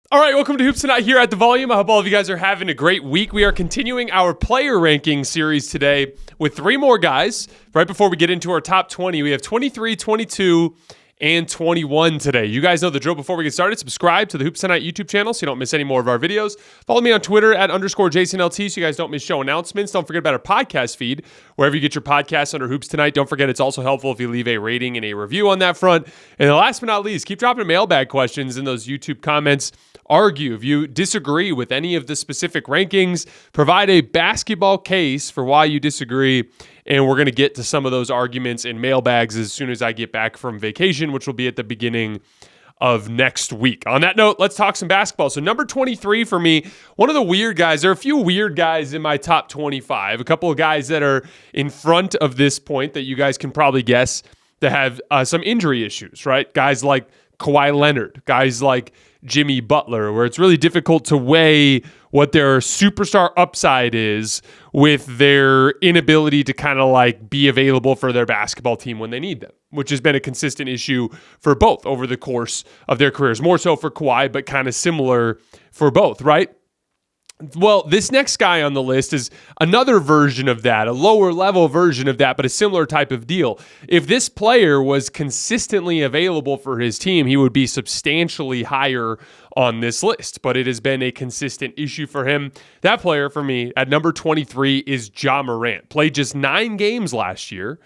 All right, welcome to Hoops Tonight here at The Volume. I hope all of you guys are having a great week. We are continuing our player ranking series today with three more guys. Right before we get into our top 20, we have 23, 22, and 21 today. You guys know the drill. Before we get started, subscribe to the Hoops Tonight YouTube channel so you don't miss any more of our videos. Follow me on Twitter at @JasonLT so you guys don't miss show announcements. Don't forget about our podcast feed. Wherever you get your podcasts under Hoops Tonight, don't forget it's also helpful if you leave a rating and a review on that front. And last but not least, keep dropping mailbag questions in those YouTube comments. Argue if you disagree with any of the specific rankings, provide a basketball case for why you disagree, and we're going to get to some of those arguments in mailbags as soon as I get back from vacation, which will be at the beginning of next week. On that note, let's talk some basketball. So number 23 for me, one of the weird guys. There are a few weird guys in my top 25, a couple of guys that are in front of this point that you guys can probably guess that have some injury issues, right? Guys like Kawhi Leonard, guys like Jimmy Butler, where it's really difficult to weigh what their superstar upside is with their inability to kind of like be available for their basketball team when they need them, which has been a consistent issue for both over the course of their careers. More so for Kawhi, but kind of similar for both, right? Well, this next guy on the list is another version of that, a lower level version of that, but a similar type of deal. If this player was consistently available for his team, he would be substantially higher on this list, but it has been a consistent issue for him. That player for me at number 23 is Ja Morant. Played just 9 games last year,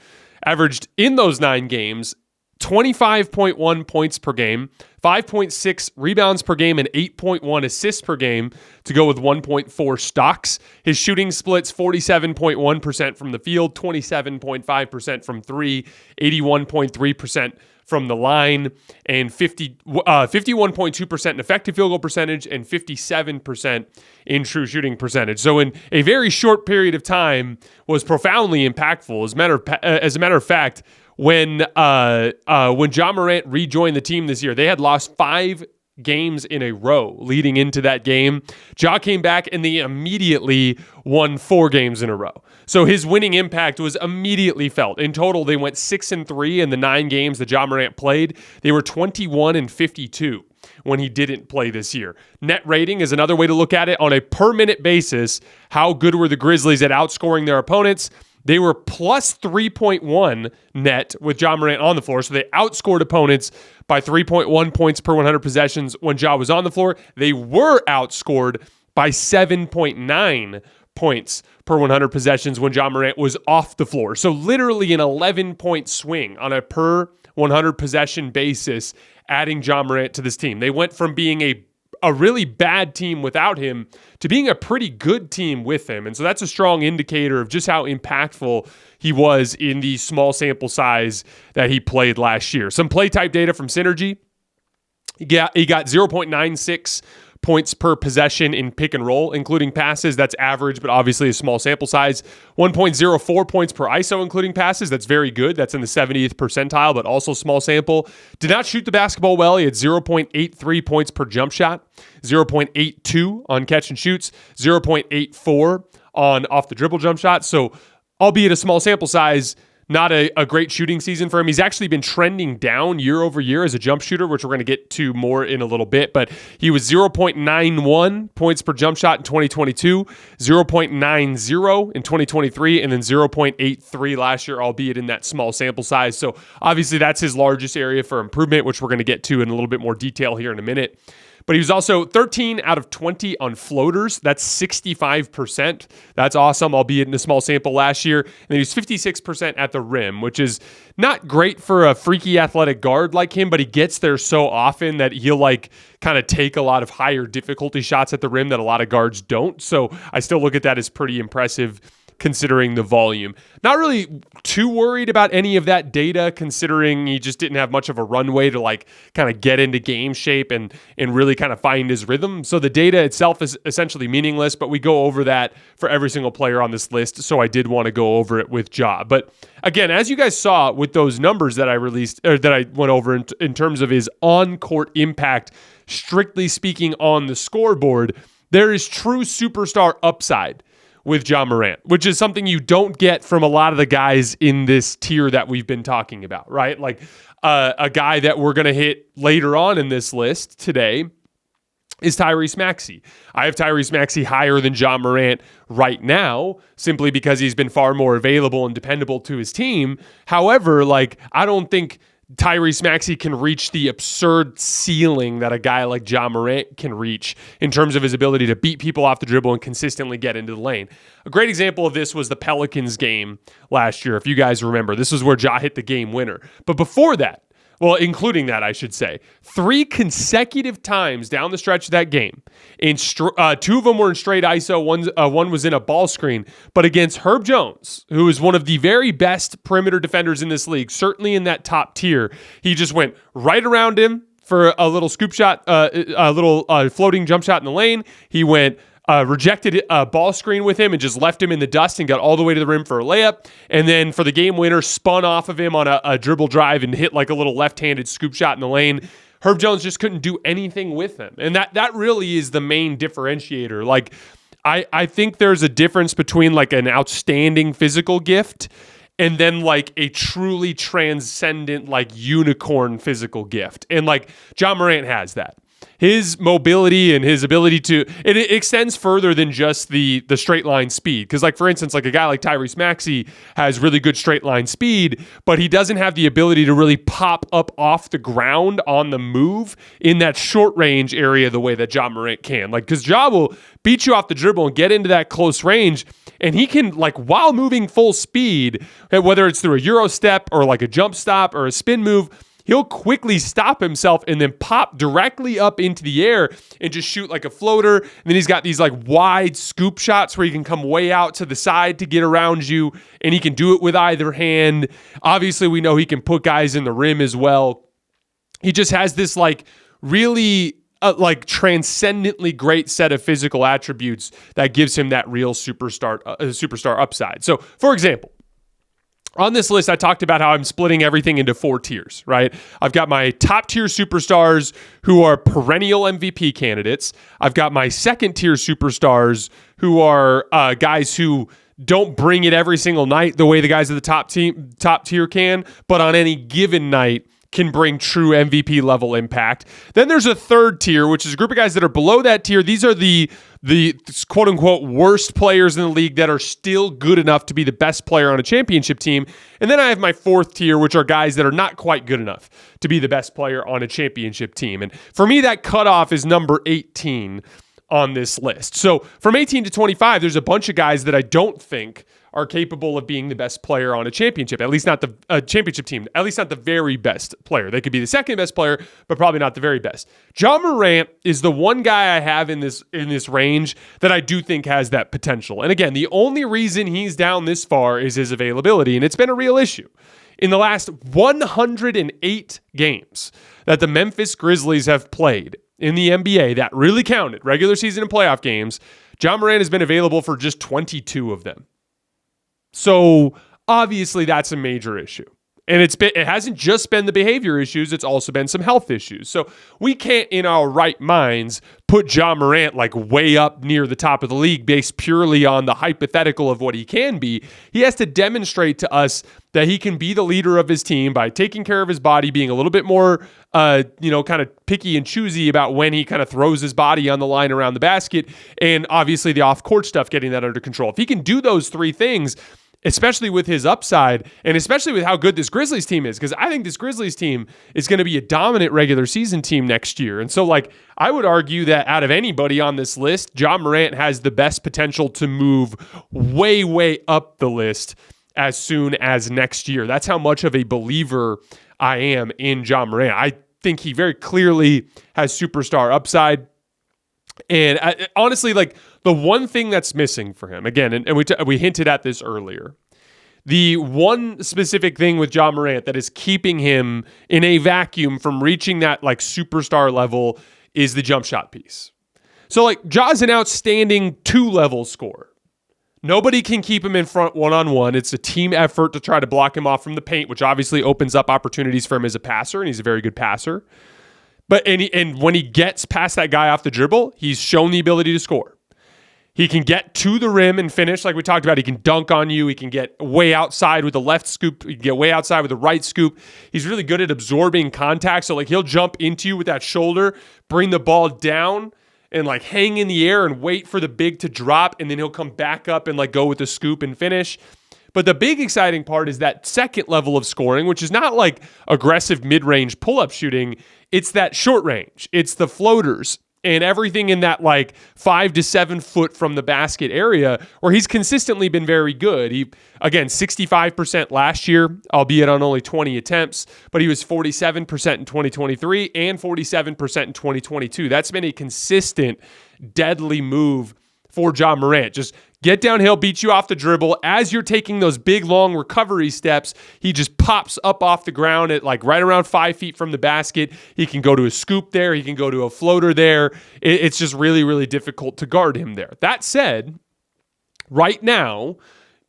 averaged in those 9 games 25.1 points per game, 5.6 rebounds per game, and 8.1 assists per game to go with 1.4 stocks. His shooting splits 47.1% from the field, 27.5% from three, 81.3% from the line, and 51.2% in effective field goal percentage and 57% in true shooting percentage. So in a very short period of time was profoundly impactful. As a matter of fact, when Ja Morant rejoined the team this year, they had lost 5 games in a row leading into that game. Ja came back and they immediately won 4 games in a row. So his winning impact was immediately felt. In total, they went 6-3 in the 9 games that Ja Morant played. They were 21-52 when he didn't play this year. Net rating is another way to look at it. On a per minute basis, how good were the Grizzlies at outscoring their opponents? They were plus 3.1 net with Ja Morant on the floor. So they outscored opponents by 3.1 points per 100 possessions when Ja was on the floor. They were outscored by 7.9 points per 100 possessions when Ja Morant was off the floor. So literally an 11-point swing on a per 100 possession basis, adding Ja Morant to this team. They went from being a really bad team without him to being a pretty good team with him. And so that's a strong indicator of just how impactful he was in the small sample size that he played last year. Some play type data from Synergy. He got 0.96 points per possession in pick and roll, including passes. That's average, but obviously a small sample size. 1.04 points per ISO, including passes. That's very good. That's in the 70th percentile, but also small sample. Did not shoot the basketball well. He had 0.83 points per jump shot, 0.82 on catch and shoots, 0.84 on off the dribble jump shot. So, albeit a small sample size, not a great shooting season for him. He's actually been trending down year over year as a jump shooter, which we're going to get to more in a little bit. But he was 0.91 points per jump shot in 2022, 0.90 in 2023, and then 0.83 last year, albeit in that small sample size. So obviously that's his largest area for improvement, which we're going to get to in a little bit more detail here in a minute. But he was also 13 out of 20 on floaters. That's 65%. That's awesome, albeit in a small sample last year. And then he was 56% at the rim, which is not great for a freaky athletic guard like him, but he gets there so often that he'll like kind of take a lot of higher difficulty shots at the rim that a lot of guards don't. So I still look at that as pretty impressive considering the volume. Not really too worried about any of that data, considering he just didn't have much of a runway to like kind of get into game shape and really kind of find his rhythm. So the data itself is essentially meaningless, but we go over that for every single player on this list. So I did want to go over it with Ja. But again, as you guys saw with those numbers that I released, or that I went over in terms of his on-court impact, strictly speaking on the scoreboard, there is true superstar upside with Ja Morant, which is something you don't get from a lot of the guys in this tier that we've been talking about, right? Like a guy that we're going to hit later on in this list today, is Tyrese Maxey. I have Tyrese Maxey higher than Ja Morant right now, simply because he's been far more available and dependable to his team. However, I don't think Tyrese Maxey can reach the absurd ceiling that a guy like Ja Morant can reach in terms of his ability to beat people off the dribble and consistently get into the lane. A great example of this was the Pelicans game last year. If you guys remember, this was where Ja hit the game winner. But before that, well, including that, I should say, 3 consecutive times down the stretch of that game, and 2 of them were in straight ISO, one was in a ball screen, but against Herb Jones, who is one of the very best perimeter defenders in this league, certainly in that top tier, he just went right around him for a little scoop shot, a little floating jump shot in the lane. He went rejected a ball screen with him and just left him in the dust and got all the way to the rim for a layup. And then for the game winner, spun off of him on a dribble drive and hit like a little left-handed scoop shot in the lane. Herb Jones just couldn't do anything with him. And that really is the main differentiator. I think there's a difference between an outstanding physical gift and then a truly transcendent unicorn physical gift. And Ja Morant has that. His mobility and his ability to it extends further than just the straight line speed. Because for instance, a guy like Tyrese Maxey has really good straight line speed, but he doesn't have the ability to really pop up off the ground on the move in that short range area the way that Ja Morant can. Because Ja will beat you off the dribble and get into that close range, and he can, while moving full speed, whether it's through a Euro step or a jump stop or a spin move, he'll quickly stop himself and then pop directly up into the air and just shoot a floater. And then he's got these wide scoop shots where he can come way out to the side to get around you, and he can do it with either hand. Obviously, we know he can put guys in the rim as well. He just has this really transcendently great set of physical attributes that gives him that real superstar upside. So, for example, on this list, I talked about how I'm splitting everything into 4 tiers, right? I've got my top tier superstars who are perennial MVP candidates. I've got my second tier superstars who are guys who don't bring it every single night the way the guys at the top tier can, but on any given night can bring true MVP level impact. Then there's a third tier, which is a group of guys that are below that tier. These are the quote unquote worst players in the league that are still good enough to be the best player on a championship team. And then I have my fourth tier, which are guys that are not quite good enough to be the best player on a championship team. And for me, that cutoff is number 18 on this list. So from 18 to 25, there's a bunch of guys that I don't think are capable of being the best player on a championship, at least not the championship team, at least not the very best player. They could be the second best player, but probably not the very best. Ja Morant is the one guy I have in this range that I do think has that potential. And again, the only reason he's down this far is his availability, and it's been a real issue. In the last 108 games that the Memphis Grizzlies have played in the NBA that really counted, regular season and playoff games, Ja Morant has been available for just 22 of them. So obviously that's a major issue. And it hasn't just been the behavior issues, it's also been some health issues. So we can't in our right minds put Ja Morant way up near the top of the league based purely on the hypothetical of what he can be. He has to demonstrate to us that he can be the leader of his team by taking care of his body, being a little bit more kind of picky and choosy about when he kind of throws his body on the line around the basket, and obviously the off-court stuff, getting that under control. If he can do those three things, especially with his upside, and especially with how good this Grizzlies team is, because I think this Grizzlies team is going to be a dominant regular season team next year. And so, I would argue that out of anybody on this list, Ja Morant has the best potential to move way, way up the list as soon as next year. That's how much of a believer I am in Ja Morant. I think he very clearly has superstar upside. And honestly, the one thing that's missing for him, again, and we hinted at this earlier, the one specific thing with Ja Morant that is keeping him in a vacuum from reaching that superstar level is the jump shot piece. So Ja's an outstanding 2-level scorer. Nobody can keep him in front one-on-one. It's a team effort to try to block him off from the paint, which obviously opens up opportunities for him as a passer, and he's a very good passer. But and when he gets past that guy off the dribble, he's shown the ability to score. He can get to the rim and finish, like we talked about. He can dunk on you. He can get way outside with the left scoop. He can get way outside with the right scoop. He's really good at absorbing contact. So he'll jump into you with that shoulder, bring the ball down, and like hang in the air and wait for the big to drop, and then he'll come back up and like go with the scoop and finish. But the big exciting part is that second level of scoring, which is not like aggressive mid-range pull-up shooting. It's that short range. It's the floaters and everything in that like 5 to 7 foot from the basket area where he's consistently been very good. He, again, 65% last year, albeit on only 20 attempts, but he was 47% in 2023 and 47% in 2022. That's been a consistent, deadly move for Ja Morant. Just get downhill, beat you off the dribble. As you're taking those big, long recovery steps, he just pops up off the ground at like right around 5 feet from the basket. He can go to a scoop there. He can go to a floater there. It's just really, really difficult to guard him there. That said, right now,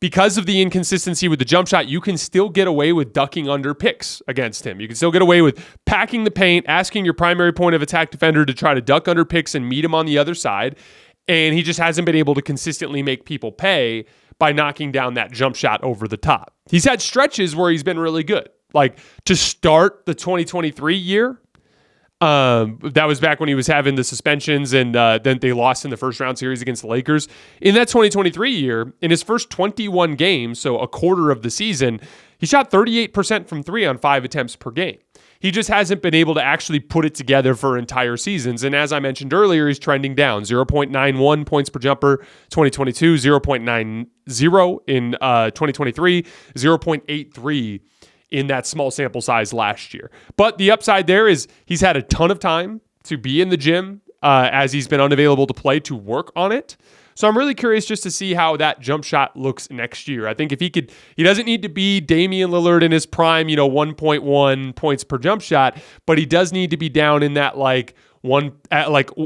because of the inconsistency with the jump shot, you can still get away with ducking under picks against him. You can still get away with packing the paint, asking your primary point of attack defender to try to duck under picks and meet him on the other side. And he just hasn't been able to consistently make people pay by knocking down that jump shot over the top. He's had stretches where he's been really good. Like to start the 2023 year, that was back when he was having the suspensions and then they lost in the first round series against the Lakers. In that 2023 year, in his first 21 games, so a quarter of the season, he shot 38% from three on 5 attempts per game. He just hasn't been able to actually put it together for entire seasons. And as I mentioned earlier, he's trending down. 0.91 points per jumper, 2022, 0.90 in 2023, 0.83 in that small sample size last year. But the upside there is he's had a ton of time to be in the gym as he's been unavailable to play to work on it. So I'm really curious just to see how that jump shot looks next year. I think if he doesn't need to be Damian Lillard in his prime, 1.1 points per jump shot, but he does need to be down in that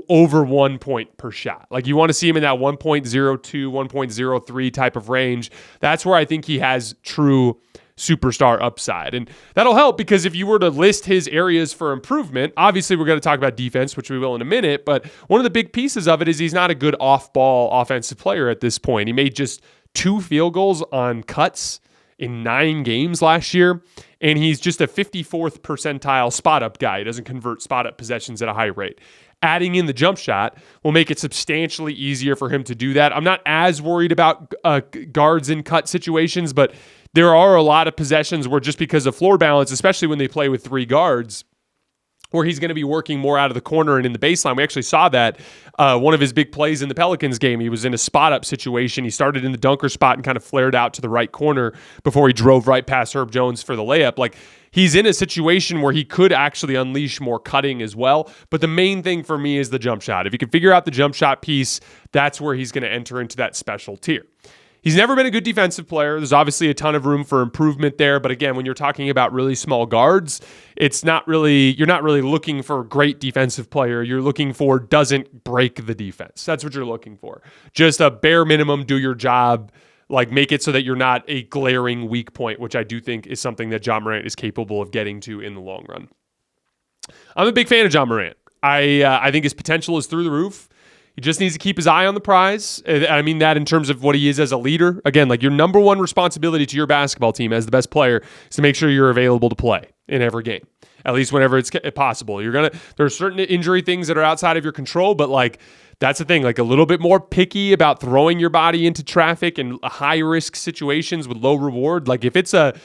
over 1 point per shot. Like you want to see him in that 1.02, 1.03 type of range. That's where I think he has true superstar upside. And that'll help because if you were to list his areas for improvement, obviously we're going to talk about defense, which we will in a minute, but one of the big pieces of it is he's not a good off-ball offensive player at this point. He made just 2 field goals on cuts in 9 games last year, and he's just a 54th percentile spot-up guy. He doesn't convert spot-up possessions at a high rate. Adding in the jump shot will make it substantially easier for him to do that. I'm not as worried about guards in cut situations, but there are a lot of possessions where just because of floor balance, especially when they play with 3 guards, where he's going to be working more out of the corner and in the baseline. We actually saw that one of his big plays in the Pelicans game. He was in a spot-up situation. He started in the dunker spot and kind of flared out to the right corner before he drove right past Herb Jones for the layup. Like, he's in a situation where he could actually unleash more cutting as well. But the main thing for me is the jump shot. If he can figure out the jump shot piece, that's where he's going to enter into that special tier. He's never been a good defensive player. There's obviously a ton of room for improvement there. But again, when you're talking about really small guards, you're not really looking for a great defensive player. You're looking for doesn't break the defense. That's what you're looking for. Just a bare minimum, do your job, like make it so that you're not a glaring weak point, which I do think is something that Ja Morant is capable of getting to in the long run. I'm a big fan of Ja Morant. I think his potential is through the roof. He just needs to keep his eye on the prize. I mean that in terms of what he is as a leader. Again, like your number one responsibility to your basketball team as the best player is to make sure you're available to play in every game, at least whenever it's possible. There are certain injury things that are outside of your control, but like that's the thing, like a little bit more picky about throwing your body into traffic and high risk situations with low reward. Like if it's a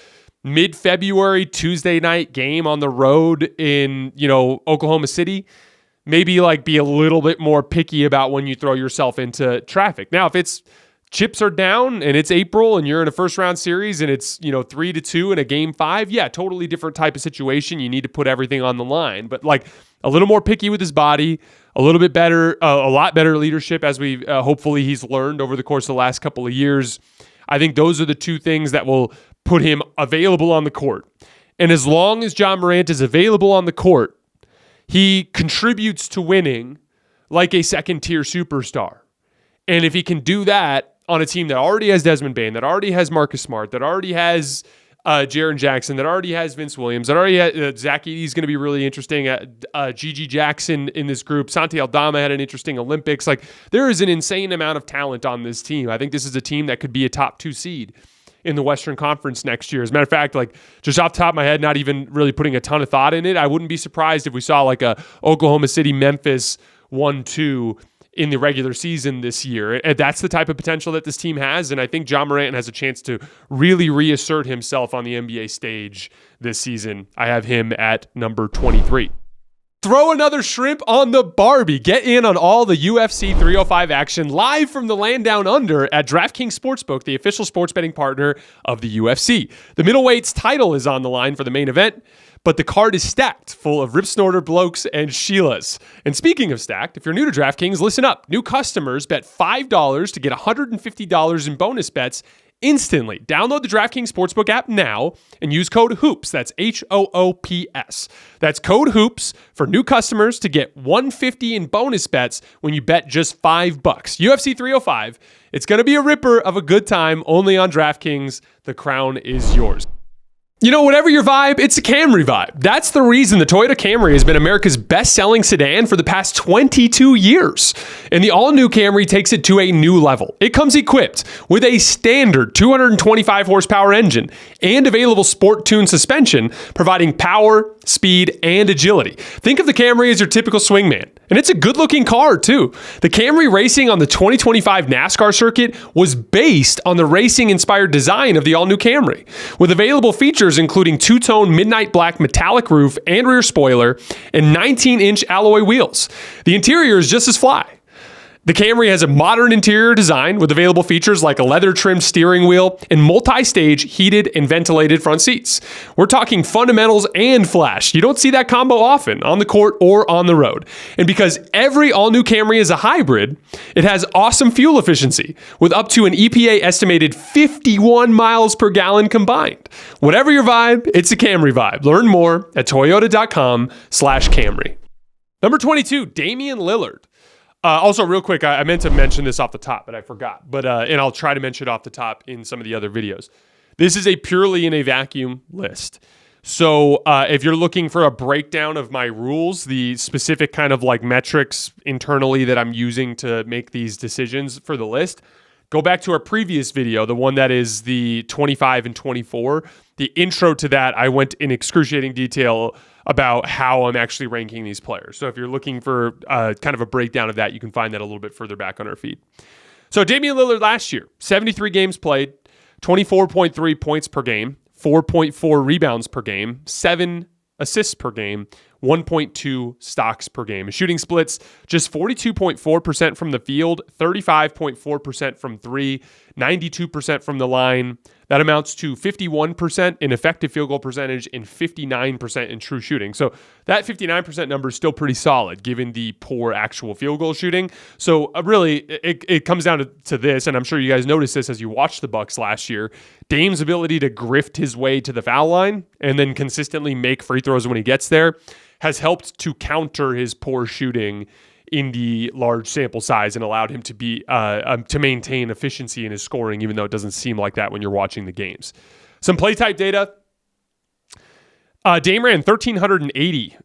mid-February Tuesday night game on the road in, Oklahoma City, maybe like be a little bit more picky about when you throw yourself into traffic. Now, if it's chips are down and it's April and you're in a first round series and it's, 3-2 in a game 5, yeah, totally different type of situation. You need to put everything on the line, but like a little more picky with his body, a little bit better, a lot better leadership as we hopefully he's learned over the course of the last couple of years. I think those are the two things that will put him available on the court. And as long as Ja Morant is available on the court, he contributes to winning like a second-tier superstar. And if he can do that on a team that already has Desmond Bane, that already has Marcus Smart, that already has Jaren Jackson, that already has Vince Williams, that already has Zach Edey's going to be really interesting. Gigi Jackson in this group. Santi Aldama had an interesting Olympics. Like, there is an insane amount of talent on this team. I think this is a team that could be a top 2 seed in the Western Conference next year. As a matter of fact, like just off the top of my head, not even really putting a ton of thought in it, I wouldn't be surprised if we saw like a Oklahoma City, Memphis 1-2 in the regular season this year. And that's the type of potential that this team has. And I think Ja Morant has a chance to really reassert himself on the NBA stage this season. I have him at number 23. Throw another shrimp on the Barbie. Get in on all the UFC 305 action live from the land down under at DraftKings Sportsbook, the official sports betting partner of the UFC. The middleweights title is on the line for the main event, but the card is stacked full of rip snorter blokes and Sheilas. And speaking of stacked, if you're new to DraftKings, listen up. New customers bet $5 to get $150 in bonus bets instantly. Download the DraftKings Sportsbook app now and use code HOOPS. That's HOOPS. That's code HOOPS for new customers to get $150 in bonus bets when you bet just $5. UFC 305. It's going to be a ripper of a good time only on DraftKings. The crown is yours. You know, whatever your vibe, it's a Camry vibe. That's the reason the Toyota Camry has been America's best-selling sedan for the past 22 years. And the all-new Camry takes it to a new level. It comes equipped with a standard 225 horsepower engine and available sport-tuned suspension, providing power, speed, and agility. Think of the Camry as your typical swingman. And it's a good-looking car, too. The Camry racing on the 2025 NASCAR circuit was based on the racing-inspired design of the all-new Camry, with available features including two-tone midnight black metallic roof and rear spoiler and 19-inch alloy wheels. The interior is just as fly. The Camry has a modern interior design with available features like a leather-trimmed steering wheel and multi-stage heated and ventilated front seats. We're talking fundamentals and flash. You don't see that combo often on the court or on the road. And because every all-new Camry is a hybrid, it has awesome fuel efficiency with up to an EPA estimated 51 miles per gallon combined. Whatever your vibe, it's a Camry vibe. Learn more at toyota.com/Camry. Number 22, Damian Lillard. Also, real quick, I meant to mention this off the top, but I forgot. And I'll try to mention it off the top in some of the other videos. This is a purely in a vacuum list. So if you're looking for a breakdown of my rules, the specific kind of like metrics internally that I'm using to make these decisions for the list, go back to our previous video, the one that is the 25 and 24. The intro to that, I went in excruciating detail about how I'm actually ranking these players. So if you're looking for kind of a breakdown of that, you can find that a little bit further back on our feed. So Damian Lillard last year, 73 games played, 24.3 points per game, 4.4 rebounds per game, 7 assists per game, 1.2 stocks per game. Shooting splits, just 42.4% from the field, 35.4% from three, 92% from the line. That amounts to 51% in effective field goal percentage and 59% in true shooting. So that 59% number is still pretty solid given the poor actual field goal shooting. So really, it comes down to this, and I'm sure you guys noticed this as you watched the Bucks last year. Dame's ability to grift his way to the foul line and then consistently make free throws when he gets there has helped to counter his poor shooting in the large sample size and allowed him to be to maintain efficiency in his scoring, even though it doesn't seem like that when you're watching the games. Some play type data. Dame ran 1,380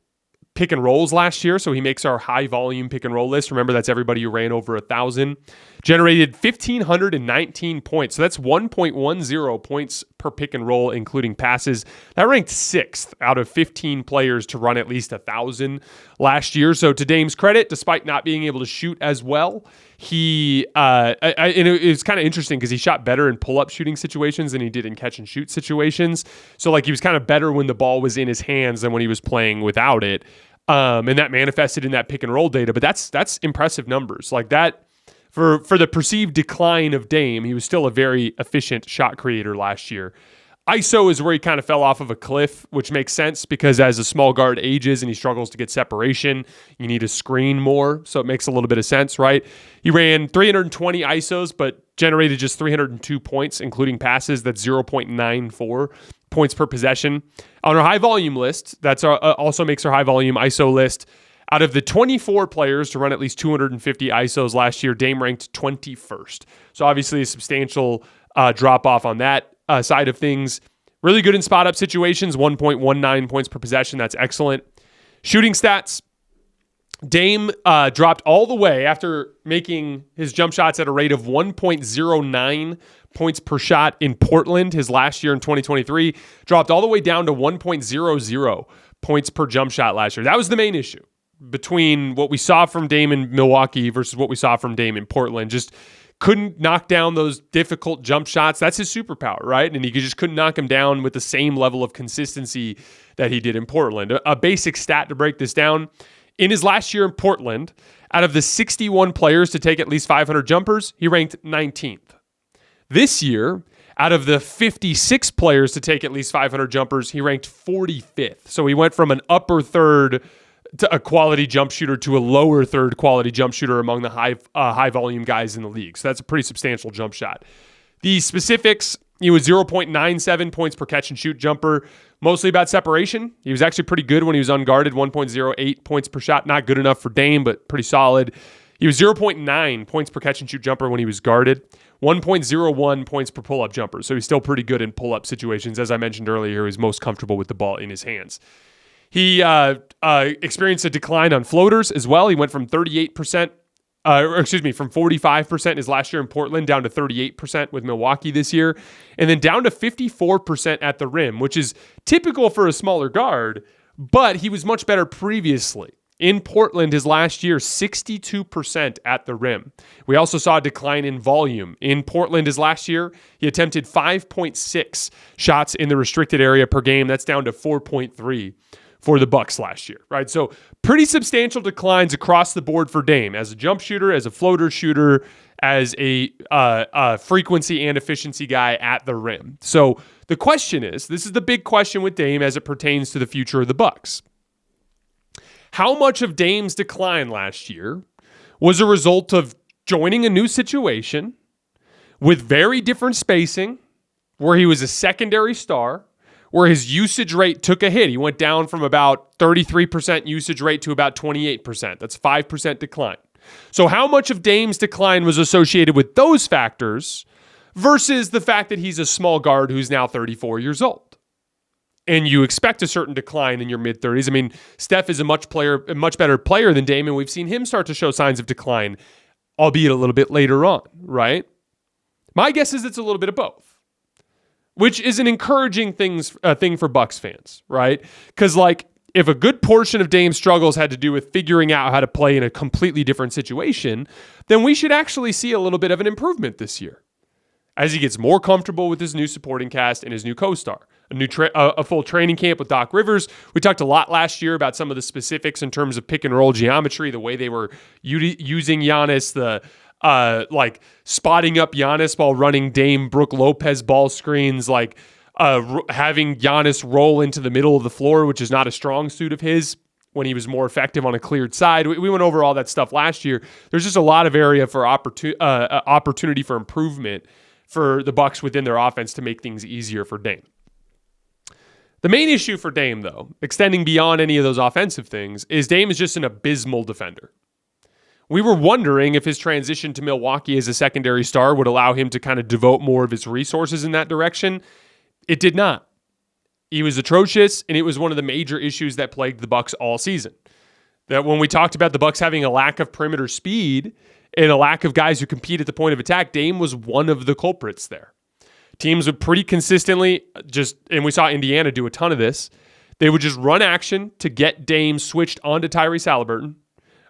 pick and rolls last year, so he makes our high volume pick and roll list. Remember, that's everybody who ran over 1,000. Generated 1,519 points, so that's 1.10 points per pick and roll, including passes. That ranked 6th out of 15 players to run at least 1,000 last year. So to Dame's credit, despite not being able to shoot as well, he and it was kind of interesting because he shot better in pull-up shooting situations than he did in catch-and-shoot situations. So like he was kind of better when the ball was in his hands than when he was playing without it. And that manifested in that pick and roll data. But that's impressive numbers. Like that, for the perceived decline of Dame, he was still a very efficient shot creator last year. ISO is where he kind of fell off of a cliff, which makes sense because as a small guard ages and he struggles to get separation, you need to screen more. So it makes a little bit of sense, right? He ran 320 ISOs, but generated just 302 points, including passes. That's 0.94 points per possession. On our high volume list, that's also makes our high volume ISO list. Out of the 24 players to run at least 250 ISOs last year, Dame ranked 21st. So obviously a substantial drop off on that side of things. Really good in spot-up situations, 1.19 points per possession. That's excellent. Shooting stats, Dame dropped all the way after making his jump shots at a rate of 1.09 points per shot in Portland his last year in 2023, dropped all the way down to 1.00 points per jump shot last year. That was the main issue. between what we saw from Dame in Milwaukee versus what we saw from Dame in Portland. Just couldn't knock down those difficult jump shots. That's his superpower, right? And he just couldn't knock them down with the same level of consistency that he did in Portland. A basic stat to break this down: in his last year in Portland, out of the 61 players to take at least 500 jumpers, he ranked 19th. This year, out of the 56 players to take at least 500 jumpers, he ranked 45th. So he went from an upper third to a quality jump shooter to a lower third quality jump shooter among the high volume guys in the league. So that's a pretty substantial jump shot. The specifics: he was 0.97 points per catch and shoot jumper, mostly about separation. He was actually pretty good when he was unguarded, 1.08 points per shot. Not good enough for Dame, but pretty solid. He was 0.9 points per catch and shoot jumper when he was guarded, 1.01 points per pull-up jumper. So he's still pretty good in pull-up situations. As I mentioned earlier, he's most comfortable with the ball in his hands. He experienced a decline on floaters as well. He went from 45% his last year in Portland down to 38% with Milwaukee this year, and then down to 54% at the rim, which is typical for a smaller guard, but he was much better previously. In Portland, his last year, 62% at the rim. We also saw a decline in volume. In Portland, his last year, he attempted 5.6 shots in the restricted area per game. That's down to 4.3 for the Bucks last year, right? So pretty substantial declines across the board for Dame as a jump shooter, as a floater shooter, as a frequency and efficiency guy at the rim. So the question is, this is the big question with Dame as it pertains to the future of the Bucks. How much of Dame's decline last year was a result of joining a new situation with very different spacing, where he was a secondary star, where his usage rate took a hit? He went down from about 33% usage rate to about 28%. That's 5% decline. So how much of Dame's decline was associated with those factors versus the fact that he's a small guard who's now 34 years old? And you expect a certain decline in your mid-30s. I mean, Steph is a much better player than Dame, and we've seen him start to show signs of decline, albeit a little bit later on, right? My guess is it's a little bit of both, which is an encouraging thing for Bucks fans, right? Because, if a good portion of Dame's struggles had to do with figuring out how to play in a completely different situation, then we should actually see a little bit of an improvement this year as he gets more comfortable with his new supporting cast and his new co-star. A full training camp with Doc Rivers. We talked a lot last year about some of the specifics in terms of pick and roll geometry, the way they were using Giannis, the spotting up Giannis while running Dame Brook Lopez ball screens, having Giannis roll into the middle of the floor, which is not a strong suit of his, when he was more effective on a cleared side. We went over all that stuff last year. There's just a lot of area for opportunity for improvement for the Bucks within their offense to make things easier for Dame. The main issue for Dame, though, extending beyond any of those offensive things, is Dame is just an abysmal defender. We were wondering if his transition to Milwaukee as a secondary star would allow him to kind of devote more of his resources in that direction. It did not. He was atrocious, and it was one of the major issues that plagued the Bucks all season. That when we talked about the Bucks having a lack of perimeter speed and a lack of guys who compete at the point of attack, Dame was one of the culprits there. Teams would pretty consistently and we saw Indiana do a ton of this, they would just run action to get Dame switched onto Tyrese Halliburton,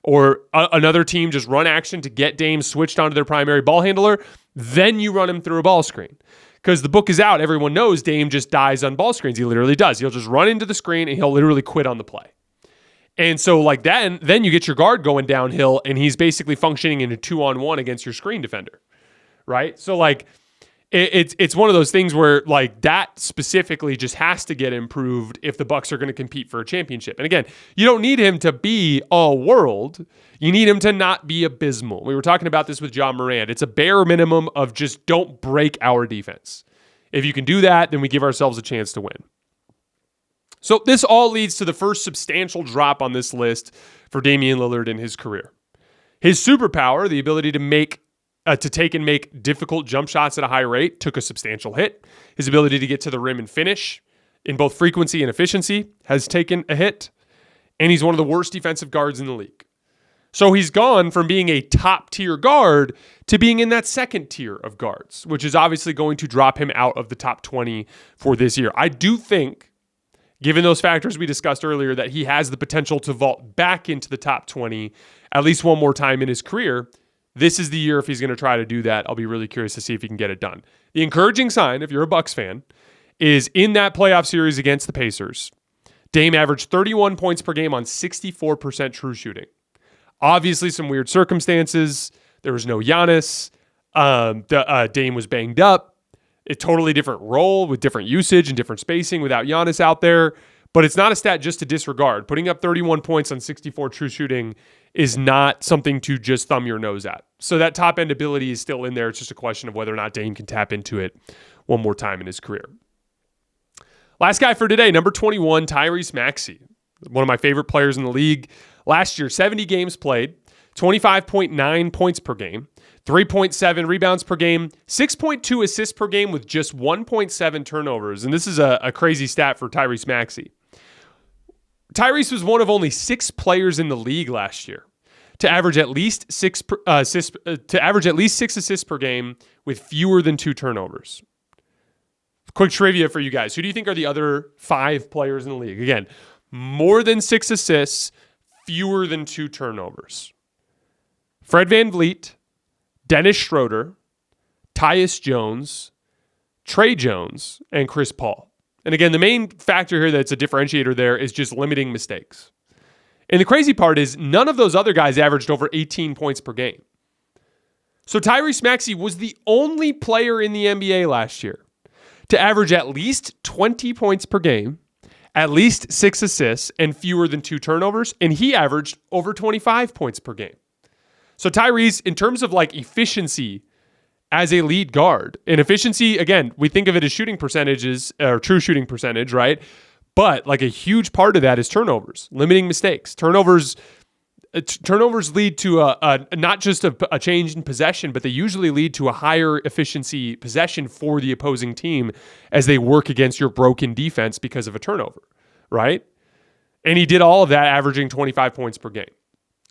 or another team just run action to get Dame switched onto their primary ball handler, then you run him through a ball screen. Because the book is out, everyone knows Dame just dies on ball screens. He literally does. He'll just run into the screen and he'll literally quit on the play. And so then you get your guard going downhill and he's basically functioning in a 2-on-1 against your screen defender, right? So it's one of those things where that specifically just has to get improved if the Bucks are going to compete for a championship. And again, you don't need him to be all world. You need him to not be abysmal. We were talking about this with Ja Morant. It's a bare minimum of just don't break our defense. If you can do that, then we give ourselves a chance to win. So this all leads to the first substantial drop on this list for Damian Lillard in his career. His superpower, the ability to take and make difficult jump shots at a high rate, took a substantial hit. His ability to get to the rim and finish in both frequency and efficiency has taken a hit. And he's one of the worst defensive guards in the league. So he's gone from being a top-tier guard to being in that second tier of guards, which is obviously going to drop him out of the top 20 for this year. I do think given those factors we discussed earlier, that he has the potential to vault back into the top 20 at least one more time in his career. This is the year if he's going to try to do that. I'll be really curious to see if he can get it done. The encouraging sign, if you're a Bucks fan, is in that playoff series against the Pacers, Dame averaged 31 points per game on 64% true shooting. Obviously, some weird circumstances. There was no Giannis. Dame was banged up. A totally different role with different usage and different spacing without Giannis out there. But it's not a stat just to disregard. Putting up 31 points on 64 true shooting is not something to just thumb your nose at. So that top-end ability is still in there. It's just a question of whether or not Dame can tap into it one more time in his career. Last guy for today, number 21, Tyrese Maxey. One of my favorite players in the league. Last year, 70 games played, 25.9 points per game, 3.7 rebounds per game, 6.2 assists per game with just 1.7 turnovers. And this is a crazy stat for Tyrese Maxey. Tyrese was one of only 6 players in the league last year to average at least 6 assists per game with fewer than 2 turnovers. Quick trivia for you guys. Who do you think are the other 5 players in the league? Again, more than 6 assists, fewer than 2 turnovers. Fred VanVleet, Dennis Schroeder, Tyus Jones, Trey Jones, and Chris Paul. And again, the main factor here that's a differentiator there is just limiting mistakes. And the crazy part is none of those other guys averaged over 18 points per game. So Tyrese Maxey was the only player in the NBA last year to average at least 20 points per game, at least 6 assists, and fewer than 2 turnovers. And he averaged over 25 points per game. So Tyrese, in terms of like efficiency as a lead guard, and efficiency, again, we think of it as shooting percentages or true shooting percentage, right? But like a huge part of that is turnovers, limiting mistakes. Turnovers lead to not just a change in possession, but they usually lead to a higher efficiency possession for the opposing team as they work against your broken defense because of a turnover, right? And he did all of that, averaging 25 points per game.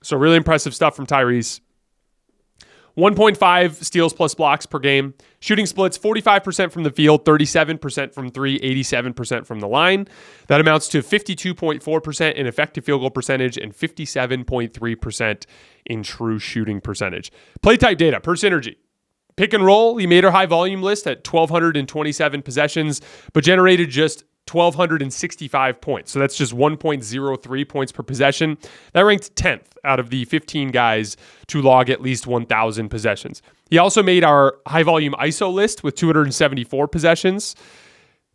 So really impressive stuff from Tyrese. 1.5 steals plus blocks per game. Shooting splits, 45% from the field, 37% from 3, 87% from the line. That amounts to 52.4% in effective field goal percentage and 57.3% in true shooting percentage. Play type data per synergy. Pick and roll, he made our high volume list at 1,227 possessions, but generated just 1,265 points. So that's just 1.03 points per possession. That ranked 10th out of the 15 guys to log at least 1,000 possessions. He also made our high volume ISO list with 274 possessions.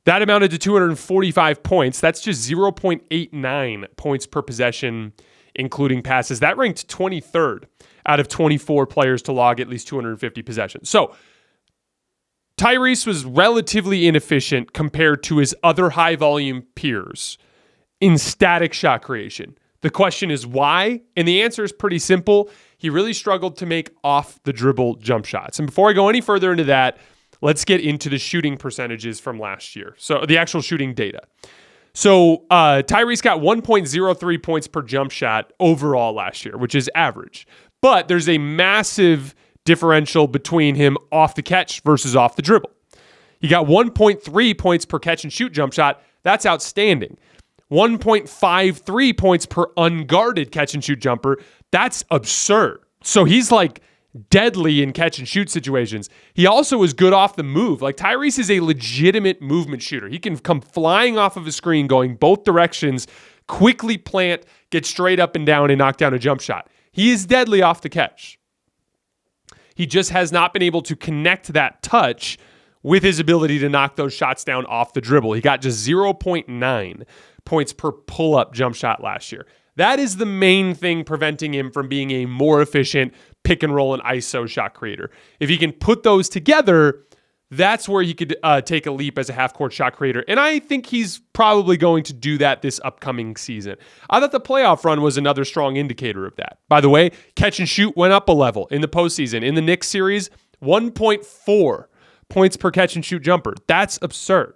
That amounted to 245 points. That's just 0.89 points per possession, including passes. That ranked 23rd out of 24 players to log at least 250 possessions. So Tyrese was relatively inefficient compared to his other high-volume peers in static shot creation. The question is why? And the answer is pretty simple. He really struggled to make off-the-dribble jump shots. And before I go any further into that, let's get into the shooting percentages from last year. So the actual shooting data. So Tyrese got 1.03 points per jump shot overall last year, which is average. But there's a massive differential between him off the catch versus off the dribble. He got 1.3 points per catch and shoot jump shot. That's outstanding. 1.53 points per unguarded catch and shoot jumper. That's absurd. So he's like deadly in catch and shoot situations. He also is good off the move. Like Tyrese is a legitimate movement shooter. He can come flying off of a screen going both directions, quickly plant, get straight up and down and knock down a jump shot. He is deadly off the catch. He just has not been able to connect that touch with his ability to knock those shots down off the dribble. He got just 0.9 points per pull-up jump shot last year. That is the main thing preventing him from being a more efficient pick and roll and ISO shot creator. If he can put those together, that's where he could take a leap as a half-court shot creator. And I think he's probably going to do that this upcoming season. I thought the playoff run was another strong indicator of that. By the way, catch and shoot went up a level in the postseason. In the Knicks series, 1.4 points per catch and shoot jumper. That's absurd.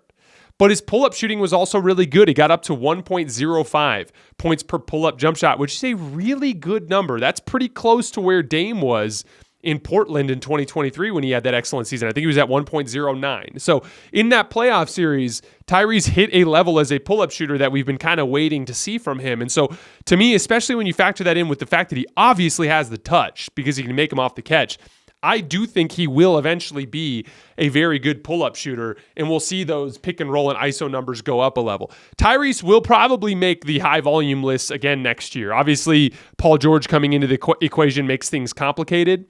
But his pull-up shooting was also really good. He got up to 1.05 points per pull-up jump shot, which is a really good number. That's pretty close to where Dame was in Portland in 2023 when he had that excellent season. I think he was at 1.09. So in that playoff series, Tyrese hit a level as a pull-up shooter that we've been kind of waiting to see from him. And so to me, especially when you factor that in with the fact that he obviously has the touch because he can make him off the catch, I do think he will eventually be a very good pull-up shooter, and we'll see those pick and roll and ISO numbers go up a level. Tyrese will probably make the high volume list again next year. Obviously, Paul George coming into the equation makes things complicated,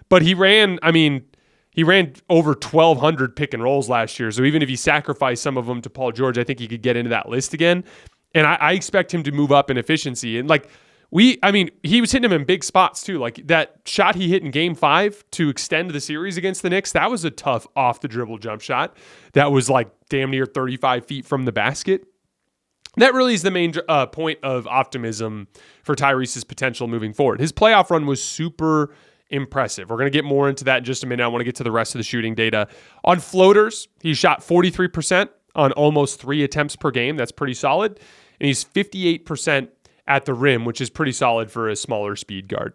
but he ran over 1,200 pick and rolls last year. So even if he sacrificed some of them to Paul George, I think he could get into that list again. And I expect him to move up in efficiency. And he was hitting him in big spots too. Like that shot he hit in Game 5 to extend the series against the Knicks, that was a tough off-the-dribble jump shot. That was like damn near 35 feet from the basket. That really is the main point of optimism for Tyrese's potential moving forward. His playoff run was super impressive. We're going to get more into that in just a minute. I want to get to the rest of the shooting data. On floaters, he shot 43% on almost 3 attempts per game. That's pretty solid. And he's 58% at the rim, which is pretty solid for a smaller speed guard.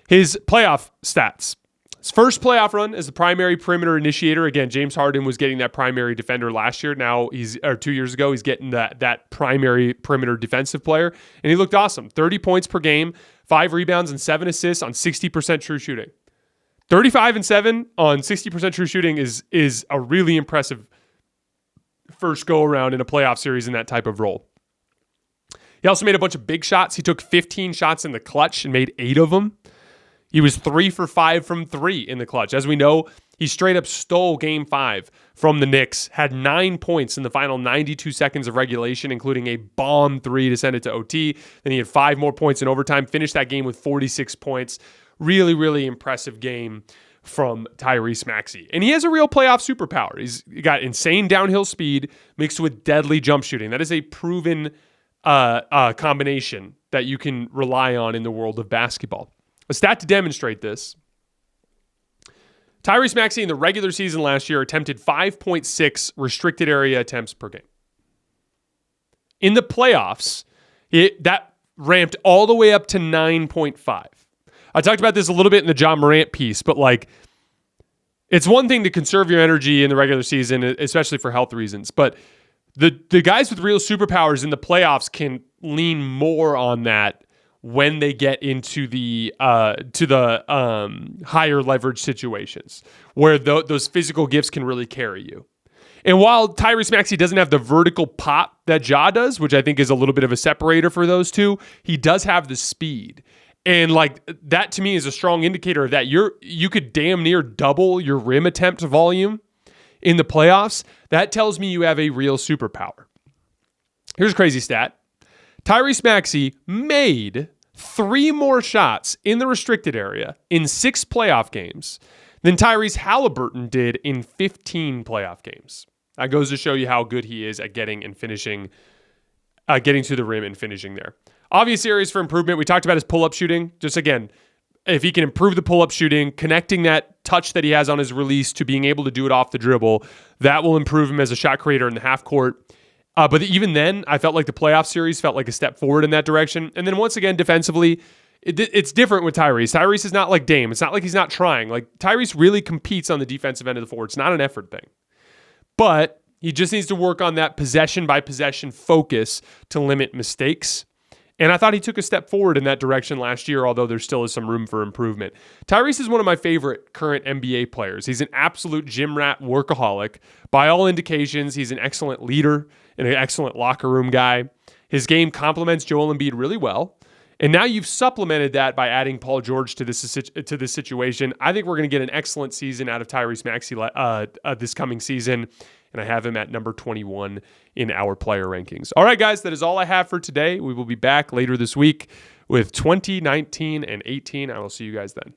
His playoff stats. His first playoff run as the primary perimeter initiator. Again, James Harden was getting that primary defender last year. Now 2 years ago, he's getting that primary perimeter defensive player. And he looked awesome. 30 points per game, 5 rebounds and 7 assists on 60% true shooting. 35 and 7 on 60% true shooting is a really impressive first go around in a playoff series in that type of role. He also made a bunch of big shots. He took 15 shots in the clutch and made 8 of them. He was 3 for 5 from 3 in the clutch. As we know, he straight up stole Game 5 from the Knicks, had 9 points in the final 92 seconds of regulation, including a bomb 3 to send it to OT. Then he had 5 more points in overtime, finished that game with 46 points. Really, really impressive game from Tyrese Maxey. And he has a real playoff superpower. He's got insane downhill speed mixed with deadly jump shooting. That is a proven combination that you can rely on in the world of basketball. A stat to demonstrate this. Tyrese Maxey in the regular season last year attempted 5.6 restricted area attempts per game. In the playoffs, that ramped all the way up to 9.5. I talked about this a little bit in the Ja Morant piece, but it's one thing to conserve your energy in the regular season, especially for health reasons, but the guys with real superpowers in the playoffs can lean more on that when they get into the higher leverage situations where those physical gifts can really carry you. And while Tyrese Maxey doesn't have the vertical pop that Ja does, which I think is a little bit of a separator for those two, he does have the speed. And that to me is a strong indicator of that. You could damn near double your rim attempt volume in the playoffs. That tells me you have a real superpower. Here's a crazy stat. Tyrese Maxey made 3 more shots in the restricted area in 6 playoff games than Tyrese Halliburton did in 15 playoff games. That goes to show you how good he is at getting and finishing, getting to the rim and finishing there. Obvious areas for improvement. We talked about his pull-up shooting. Just again, if he can improve the pull-up shooting, connecting that touch that he has on his release to being able to do it off the dribble, that will improve him as a shot creator in the half court. But even then, I felt like the playoff series felt like a step forward in that direction. And then once again, defensively, it's different with Tyrese. Tyrese is not like Dame. It's not like he's not trying. Tyrese really competes on the defensive end of the floor. It's not an effort thing. But he just needs to work on that possession-by-possession focus to limit mistakes. And I thought he took a step forward in that direction last year, although there still is some room for improvement. Tyrese is one of my favorite current NBA players. He's an absolute gym rat workaholic. By all indications, he's an excellent leader and an excellent locker room guy. His game complements Joel Embiid really well. And now you've supplemented that by adding Paul George to this situation. I think we're going to get an excellent season out of Tyrese Maxey this coming season. And I have him at number 21 in our player rankings. All right, guys, that is all I have for today. We will be back later this week with 2019 and 18. I will see you guys then.